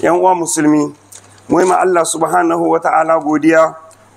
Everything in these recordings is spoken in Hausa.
yan uwa musulmi, mu ma Allah subhanahu wa ta'ala godiya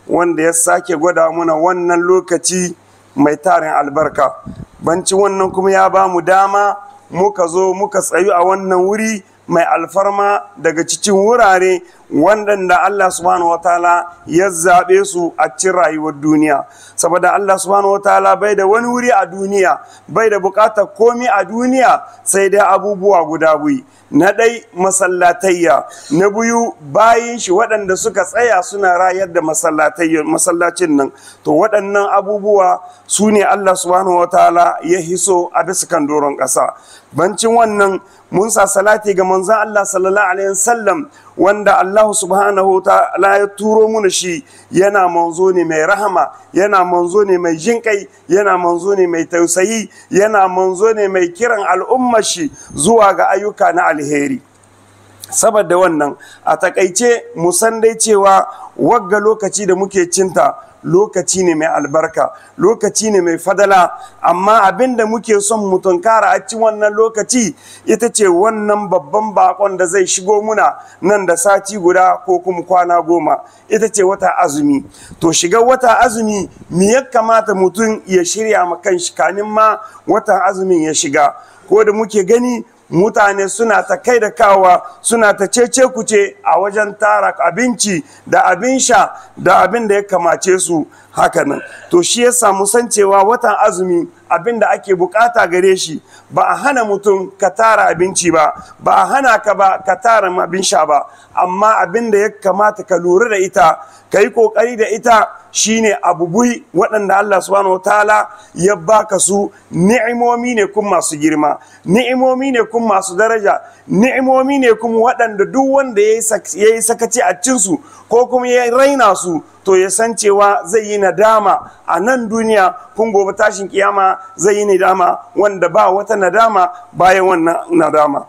wanda ya sake gwada muna wannan lokaci mai tarin albarka. Banci wannan kuma ya ba mu dama muka zo muka tsayu a wannan wuri mai alfarma daga cikin wurare wanda Allah subhanahu wataala ya zaɓe su a cikin rayuwar duniya. Saboda Allah subhanahu wataala bai da wani wuri a duniya, bai da bukatar komi a duniya sai dai abubuwa guda biyu. Na ɗai masallatayya, na biyu bayin shi waɗanda suka tsaya suna rayar da masallacin nan. To waɗannan abubuwa su ne Allah subhanahu wataala ya hiso a bisa kan doron ƙasa. Bancin wannan mun sa salati ga manzon Allah sallallahu alaihi wasallam wanda Allah subhanahu wa ta'ala ya turo muna shi, yana manzo ne mai rahama, yana manzo ne mai jinkai, yana manzo ne mai tausayi, yana manzo ne mai kiran al'ummar shi zuwa ga ayyuka na alheri. Saboda wannan a takaice mu san dai cewa wagga lokaci da muke cinta lokaci ne mai albarka, lokaci ne mai fadala, amma abin da muke son mu tunkara a cikin wannan lokaci ita ce wannan babban bakon da zai shigo muna nan da sati guda ko kuma kwana 10, ita ce wata azumi. To shiga wata azumi me ya kamata mutum ya shirya ma kanshi kanin ma watan azumin ya shiga? Ko da muke gani mutane suna ta kai da kawa, suna ta cece kuce a wajen tara abinci da abin sha da abin da ya kamace su hakanan. To shi ya samu san cewa watan azumi abin da ake bukata gare shi ba a hana mutum ka tara abinci ba, ba a hana ka ba ka tara abin sha ba, amma abin da ya kamata ka lura da ita, ka yi kokari da ita shine abubui waɗanda Allah subhanahu wataala ya baka su. Ni'imomi ne kun masu girma, ni'imomi ne kun masu daraja, ni'imomi ne kun waɗanda duk wanda ya yi sakaci a cinsu ko kuma ya raina su to ya san cewa zai yi nadama a nan duniya, kun gobe tashin kiyama zai yi nadama wanda ba wata nadama bayan wannan nadama.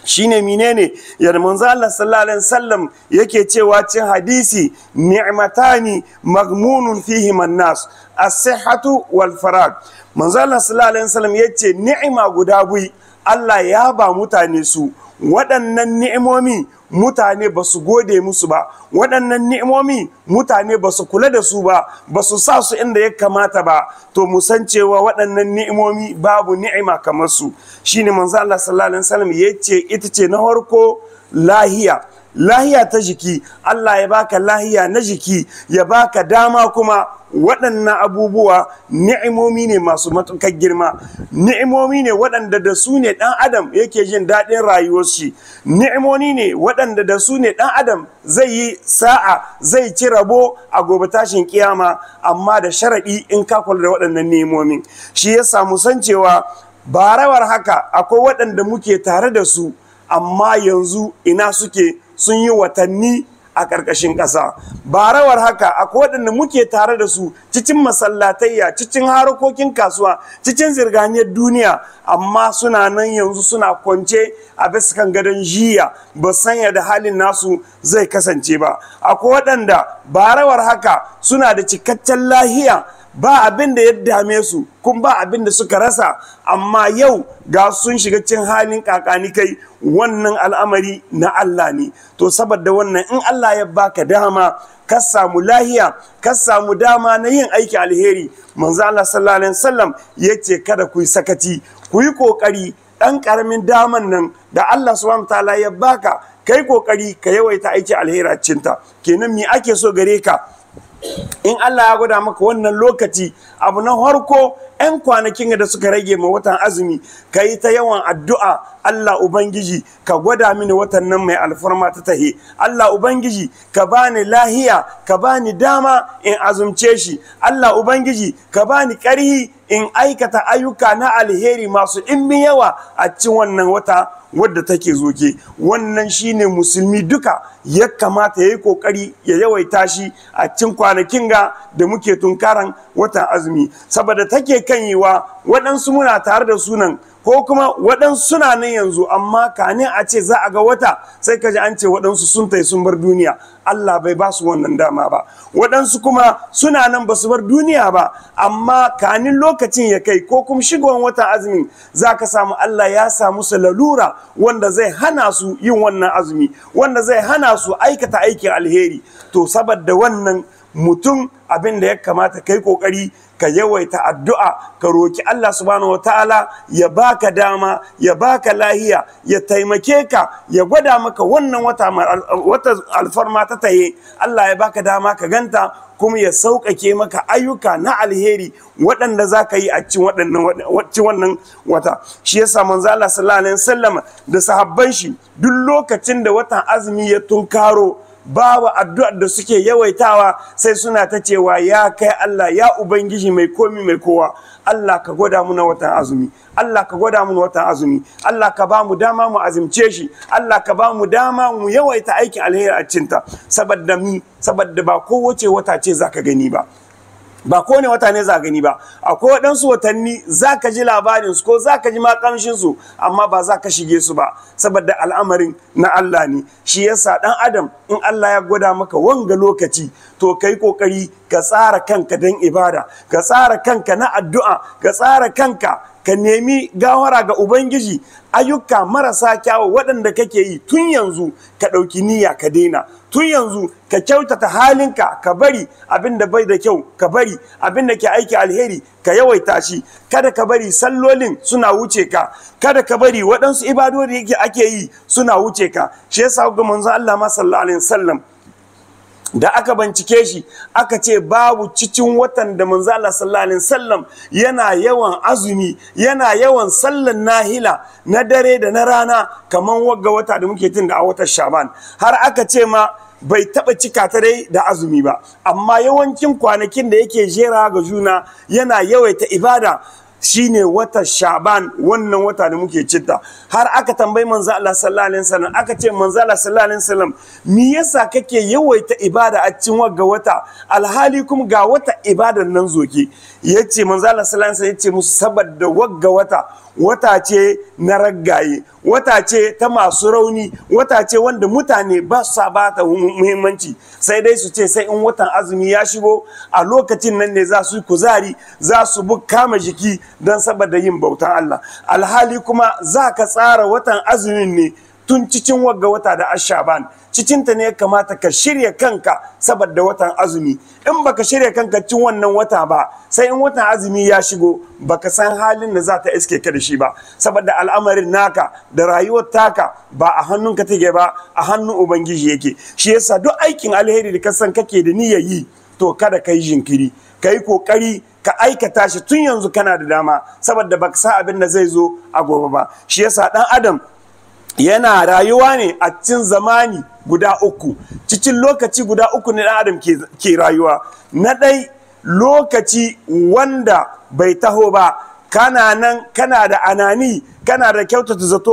Shine menene yadda manzo Allah sallallahu alaihi wasallam yake cewa cin hadisi, ni'matani maghmunun fihi man-nas as-sihhatu wal farag. Manzo Allah sallallahu alaihi wasallam yace ni'ima guda biyu Allah ya ba mutane su, waɗannan ni'imomi mutane ba su gode musu ba, waɗannan ni'imomi mutane ba su kula da su ba, ba su sa su inda ya kamata ba. To mu san cewa waɗannan ni'imomi babu ni'ima kamar su. Shine manzo Allah sallallahu alaihi wasallam yace ita ce na farko lahiya ta jiki. Allah ya baka lahiya na jiki, ya baka dama kuma waɗannan abubuwa ni'imomi ne masu matuƙar girma, ni'imomi ne waɗanda da su ne ɗan adam yake jin daɗin rayuwar shi, ni'imomi ne waɗanda da su ne ɗan adam zai yi sa'a, zai ci rabo a gobe tashin kiyama, amma da sharaɗi in ka kula da waɗannan ni'imomi. Shi ya samu san cewa barawar haka akwai waɗanda muke tare da su, amma yanzu ina suke, sun yi watanni a ƙarƙashin ƙasa. Barawar haka akwai waɗanda muke tare da su cikin masallatayya, cikin harkokin kasuwa, cikin zirganiyar duniya, amma suna nan yanzu suna kwance a bisa kan gadon jiya, ba san yadda halin nasu zai kasance ba. Akwai waɗanda barawar haka suna da cikakken lahiya, ba abin da ya dame su, kun ba abin da suka rasa, amma yau ga sun shiga cin halin kakani kai. Wannan al'amari na Allah ne. To saboda wannan in Allah ya baka dama ka samu lahiya, ka samu dama na yin aiki alheri, manzo Allah sallallahu alaihi wasallam yace kada ku yi sakaci, ku yi kokari dan karamin daman nan da Allah subhanahu wataala ya baka, kai kokari ka yawaita aiki alheri a cinta. Kenan me ake so gare ka? In Allah ya gwada maka wannan lokaci, abu na harko 'yan kwanakin da suka rage ma watan azumi, ka yi ta yawan addu'a, Allah Ubangiji ka gwada mini watan nan mai alfarma ta tahe, Allah Ubangiji ka bani lahiya, ka bani dama in azumce shi, Allah Ubangiji ka bani ƙarhi in aikata ayyuka na alheri masu ɗimbin yawa a cikin wannan wata wadda take zoke. Wannan shine musulmi duka ya kamata ya yi kokari ya yawaita shi a cikin kwanakin ga da muke tunkaran watan azumi, saboda take kan yiwa waɗansu muna tare da sunan ko kuma waɗansu suna nan yanzu amma kanin a ce za a ga wata sai ka ji an ce waɗansu sun tai sun bar duniya. Allah bai ba su wannan dama ba. Waɗansu kuma suna nan ba su bar duniya ba amma kanin lokacin ya kai ko kuma shigowar watan azumi za ka samu Allah ya samu su lalura wanda zai hana su yin wannan azumi, wanda zai hana su aikata aikin alheri. To saboda wannan mutum abin da ya kamata kai kokari ka yawaita addu'a, ka roki Allah subhanahu wataala ya baka dama, ya baka lahiya, ya taimake ka, ya gwada maka wannan wata alfarma ta taye. Allah ya baka dama ka ganta kuma ya sauƙaƙe maka ayyuka na alheri waɗanda za ka yi a cikin wannan wata. Shi yasa manzo Allah sallallahu alaihi wasallam da sahabban shi duk lokacin da watan azumi ya tunkaro babu addu'ar da suke yawaitawa sai suna ta cewa ya kai Allah, ya Ubangiji mai komi mai kowa, Allah ka gwada mu na watan azumi, Allah ka gwada mu watan azumi, Allah ka ba mu dama mu azumce shi, Allah ka ba mu dama mu yawaita aikin alheri a cinta. Saboda ba kowace wata ce zaka gani ba, ba kowane wata ne za gani ba. Akwai waɗansu watanni za ka ji labarinsu ko za ka ji makamshinsu amma ba za ka shige su ba saboda al'amarin na Allah ne. Shi yasa ɗan adam in Allah ya gwada maka wanga lokaci to ka yi ƙoƙari ka tsara kanka don ibada, ka tsara kanka na addu'a, ka tsara kanka ka nemi gawara ga Ubangiji. Ayyuka marasa kyawu waɗanda kake yi tun yanzu ka ɗauki niyya ka daina, tun yanzu ka kyautata halinka, ka bari abin da bai da kyau, ka bari abin da ke aiki alheri ka yawaita shi. Kada ka bari sallolin suna wuce ka, kada ka bari waɗansu ibadodi da ake yi suna wuce ka. Shi yasa ga manzon Allah ma sallallahu alaihi wasallam da aka bincike shi aka ce babu cikin watan da manzo Allah sallallahu alaihi wasallam yana yawan azumi, yana yawan sallan nahila na dare da na rana kaman wagga wata da muke tun da a watan Shaban. Har aka ce ma bai taba cika ta dai da azumi ba, amma yawancin kwanakin da yake jera ga juna yana yawaita ibada shine wata Shaban, wannan wata da muke citta. Har aka tambayi manzo Allah sallallahu alaihi wasallam, aka ce manzo Allah sallallahu alaihi wasallam me yasa kake yawaita ibada a cikin wagga wata alhali kuma ga wata ibadan nan zoke? Yace manzo Allah sallallahu alaihi wasallam yace musu saboda wagga wata ce na raggaye, wata ce ta masu rauni, wata ce wanda mutane ba su ba ta muhimmanci, sai dai su ce sai in watan azumi ya shigo a lokacin nan ne za su yi kuzari, za su kama jiki don saboda yin bautan Allah. Alhali kuma za ka tsara watan azumin ne tun cikin wagga wata da Ashaban, cikinta ne ya kamata ka shirya kanka saboda watan azumi. In baka shirya kanka cin wannan wata ba, sai in watan azumi ya shigo baka san halin da za ta iske ka da shi ba, saboda al'amarin naka da rayuwar taka ba a hannunka take ba, a hannun Ubangiji yake. Shi yasa duk aikin alheri da ka san kake da niyyar yi to kada ka yi jinkiri, ka yi kokari ka aikata shi tun yanzu kana da dama, saboda baka san abin da zai zo a gobe ba. Shi yasa dan adam yana rayuwa ne a cikin zamani guda uku, cikin lokaci guda uku ne ɗan adam ke rayuwa. Na ɗai lokaci wanda bai taho ba, kana nan kana da anani, kana da kyautata zato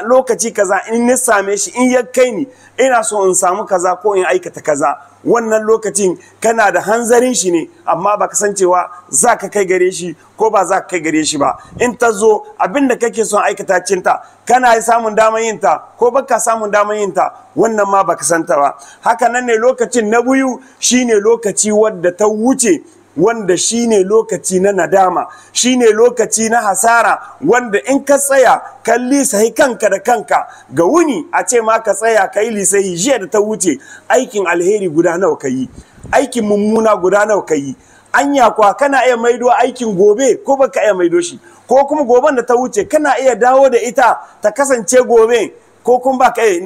lokaci kaza in ni same shi, in ya kai ni ina so in samu kaza ko in aikata kaza. Wannan lokacin kana da hanzarin shi ne amma baka san cewa za ka kai gare shi ko ba za ka kai gare shi ba. In ta zo abin da kake son aikata cinta, kana samun damar yin ta ko baka samun damar yin ta, wannan ma baka san ta ba. Haka nan ne lokacin na biyu shine lokaci wadda ta wuce, wanda shine lokaci na nadama, shine lokaci na hasara, wanda in ka tsaya kan lisahi kanka da kanka ga wuni a ce ma ka tsaya ka yi lisahi jiya da ta wuce aikin alheri guda nawa ka yi, aikin mummuna guda nawa ka yi. Anya kwa kana iya maido aikin gobe ko baka iya maido shi, ko kuma goben da ta wuce kana iya dawo da ita ta kasance gobe, ko kuma ba ka yi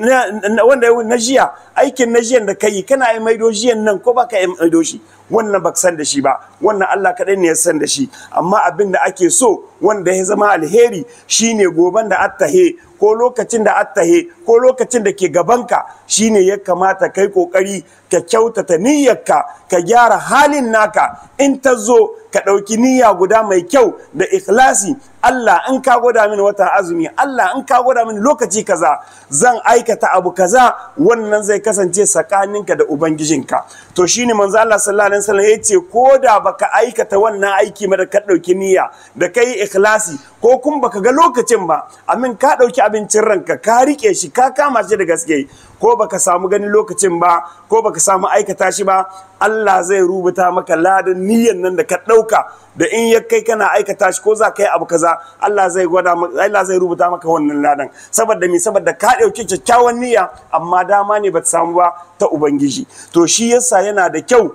wanda na jiya, aikin na jiyan da ka yi kana yi maido jiyan nan ko ba ka yi maido shi, wannan ba san da shi ba, wannan Allah kaɗai ne ya san da shi. Amma abin da ake so wanda ya zama alheri shine goben da attahe ko lokacin da attahe ko lokacin da ke gabanka, shine ya kamata kai kokari ka kyautata niyyarka, ka gyara halin naka. In ta zo ka ɗauki niyya guda mai kyau da ikhlasi. Allah in ka gwada mini wata azumi, Allah in ka gwada mini lokaci kaza zan aikata abu kaza, wannan zai kasance tsakaninka da Ubangijinka. To shine manzo Allah sallallahu alaihi wasallam yace ko da baka aikata wannan aiki ma da ka ɗauki niyya da kai ikhlasi ko kun baka ga lokacin ba, amin ka ɗauki abincin ranka ka rike shi ka kama shi da gaske, ko baka samu ganin lokacin ba ko baka samu aikata shi ba, Allah zai rubuta maka ladan niyyar nan da ka ɗauka, da in ya kai kana aikata shi ko za ka yi abu kaza, Allah zai rubuta maka wannan ladan. Saboda ka ɗauki kyakkyawan niyya amma dama ne ba ta samu ba ta Ubangiji. To shi yasa yana da kyau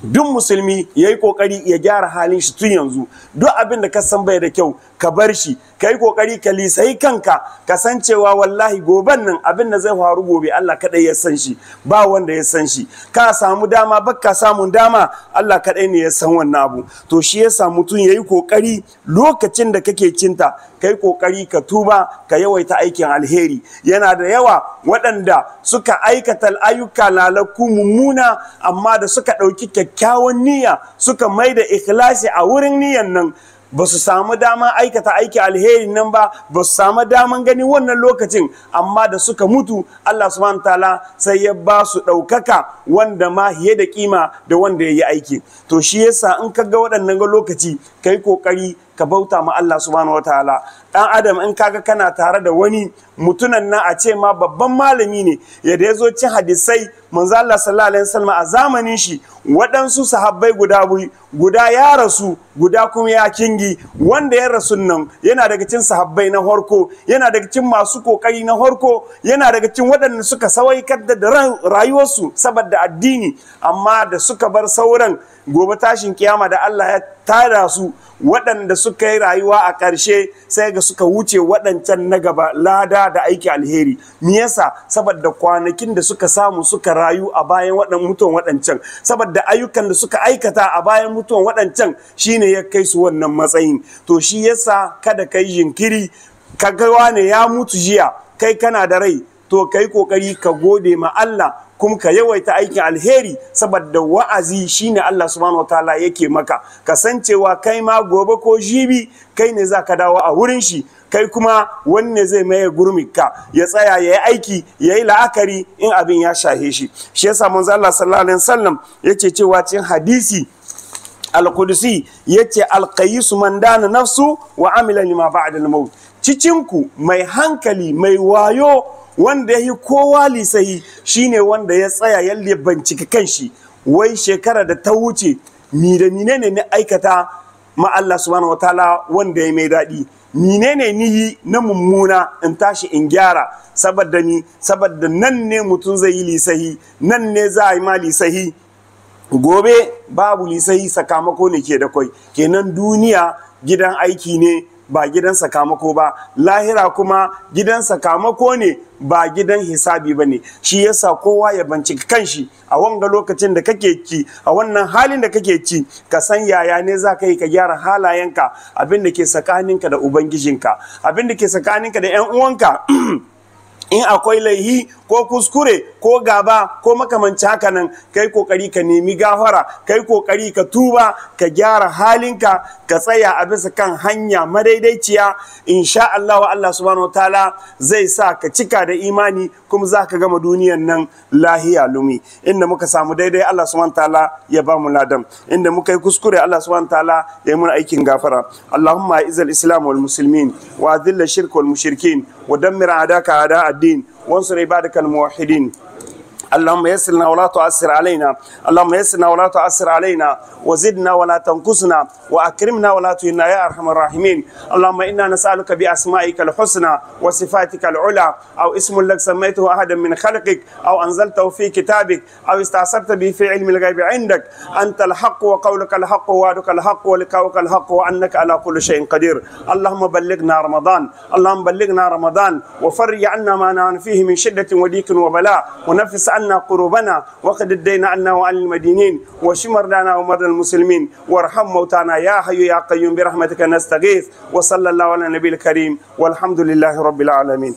duk musulmi ya yi kokari ya gyara halin shi tun yanzu. Duk abin da ka san bai da kyau ka bar shi, ka yi kokari ka lisai kanka, ka san cewa wallahi goben nan abin da zai faru gobe Allah kadai ya san shi, ba wanda ya san shi. Ka samu dama baka samun dama, Allah kadai ne ya san wannan abu. To shi yasa mutum ya yi kokari lokacin da kake cinta, ka yi kokari ka tuba, ka yawaita aikin alheri. Yana da yawa waɗanda suka aikata ayyuka lalaku mummuna, amma da suka ɗauki kyakkyawan niyya suka mai da ikhlasi a wurin niyyan nan, ba su samu dama aikata aiki alheri nan ba, ba su samu daman gani wannan lokacin, amma da suka mutu Allah subhanahu ta'ala sai ya ba su ɗaukaka wanda ma hiye da kima da wanda ya yi aiki. To shi yasa in ka ga waɗannan lokaci ka yi ƙoƙari ka bauta ma Allah subhanahu wa ta'ala. Dan adam in kaga kana tare da wani mutunan nan a ce ma babban malami ne, yadda ya zo cin hadisai manzo Allah sallallahu alaihi wasallam a zamanin shi waɗansu sahabbai guda ya rasu, guda kuma ya kingi. Wanda ya rasu nan yana daga cikin sahabbai na harko, yana daga cikin masu kokari na harko, yana daga cikin waɗanda suka sawaikar da rayuwarsu saboda addini, amma da suka bar sauran gobe tashin kiyama da Allah ya tada su, waɗanda suka yi rayuwa a ƙarshe sai ga suka wuce waɗancan na gaba lada da aiki alheri. Me yasa? Saboda kwanakin da suka samu suka rayu a bayan mutuwan waɗancan, saboda ayyukan da suka aikata a bayan mutuwan waɗancan shine ya kai su wannan matsayin. To shi yasa kada kai jinkiri, ka ga wane ya mutu jiya kai kana da rai, to kai kokari ka gode ma Allah kuma ka yawaita aikin alheri, saboda wa'azi shine Allah subhanahu wataala yake maka, kasancewa kai ma gobe ko jibi kai ne za ka dawo a wurin shi, kai kuma wanne zai maye gurmika ya tsaya ya yi aiki ya yi la'akari in abin ya shahe shi. Shi yasa manzo Allah sallallahu alaihi wasallam yake cewa cikin hadisi al-Qudusi yace al-qayyisu man dana nafsu wa amila lima ba'da al-maut. Cikinku mai hankali mai wayo wanda ya yi kowa lisahi shine wanda ya tsaya ya bincika kanshi, wai shekara da ta wuce mi da menene ne aikata ma Allah subhanahu wataala wanda ya mai daɗi, menene ni yi na mummuna in tashi in gyara, saboda nan ne mutum zai yi lisahi, nan ne za a yi ma lisahi. Gobe babu lisahi, sakamako ne ke da kwai. Kenan duniya gidan aiki ne ba gidan sakamako ba, lahira kuma gidan sakamako ne ba gidan hisabi ba ne. Shi yasa kowa ya bincika kanshi a wanga lokacin da kake ci, a wannan halin da kake ci, ka san yaya ne za ka yi ka gyara halayenka, abin da ke tsakaninka da ubangijinka, abin da ke tsakaninka da 'yan uwanka. In akwai laihi ko kuskure ko gaba ko makamanci haka nan, kai kokari ka nemi gafara, kai kokari ka tuba, ka gyara halinka, ka tsaya a bisa kan hanya madaidaiciya. Insha Allah Allah subhanahu wataala zai sa ka cika da imani, kuma za ka gama duniyan nan lahiya lumi. Inda muka samu daidai Allah subhanahu wataala ya ba mu ladan, inda muka yi kuskure Allah subhanahu wataala ya yi mun aikin gafara. Allahumma izal islam wal muslimin wa adhilla shirk wal mushrikin wa dammir a'daka a'da ad-din وانصر عبادك الموحدين. اللهم يسرنا ولا تعسر علينا، اللهم يسرنا ولا تعسر علينا، وزدنا ولا تنقصنا، وأكرمنا ولا تهنا يا أرحم الراحمين. اللهم إنا نسألك بأسمائك الحسنى وصفاتك العلى، أو اسم لك سميته أحدا من خلقك أو أنزلته في كتابك أو استأثرت به في علم الغيب عندك، أنت الحق وقولك الحق ووعدك الحق ولقاؤك الحق وأنك على كل شيء قدير. اللهم بلغنا رمضان، اللهم بلغنا رمضان وفرج عنا ما نحن فيه من شدة وضيق وبلاء، ونفس عنا قروبنا، وقد الدين عنا وعن المدينين، واشف مرضانا ومرضى المسلمين، وارحم موتانا يا حي يا قيوم برحمتك نستغيث. وصلى الله على النبي الكريم، والحمد لله رب العالمين.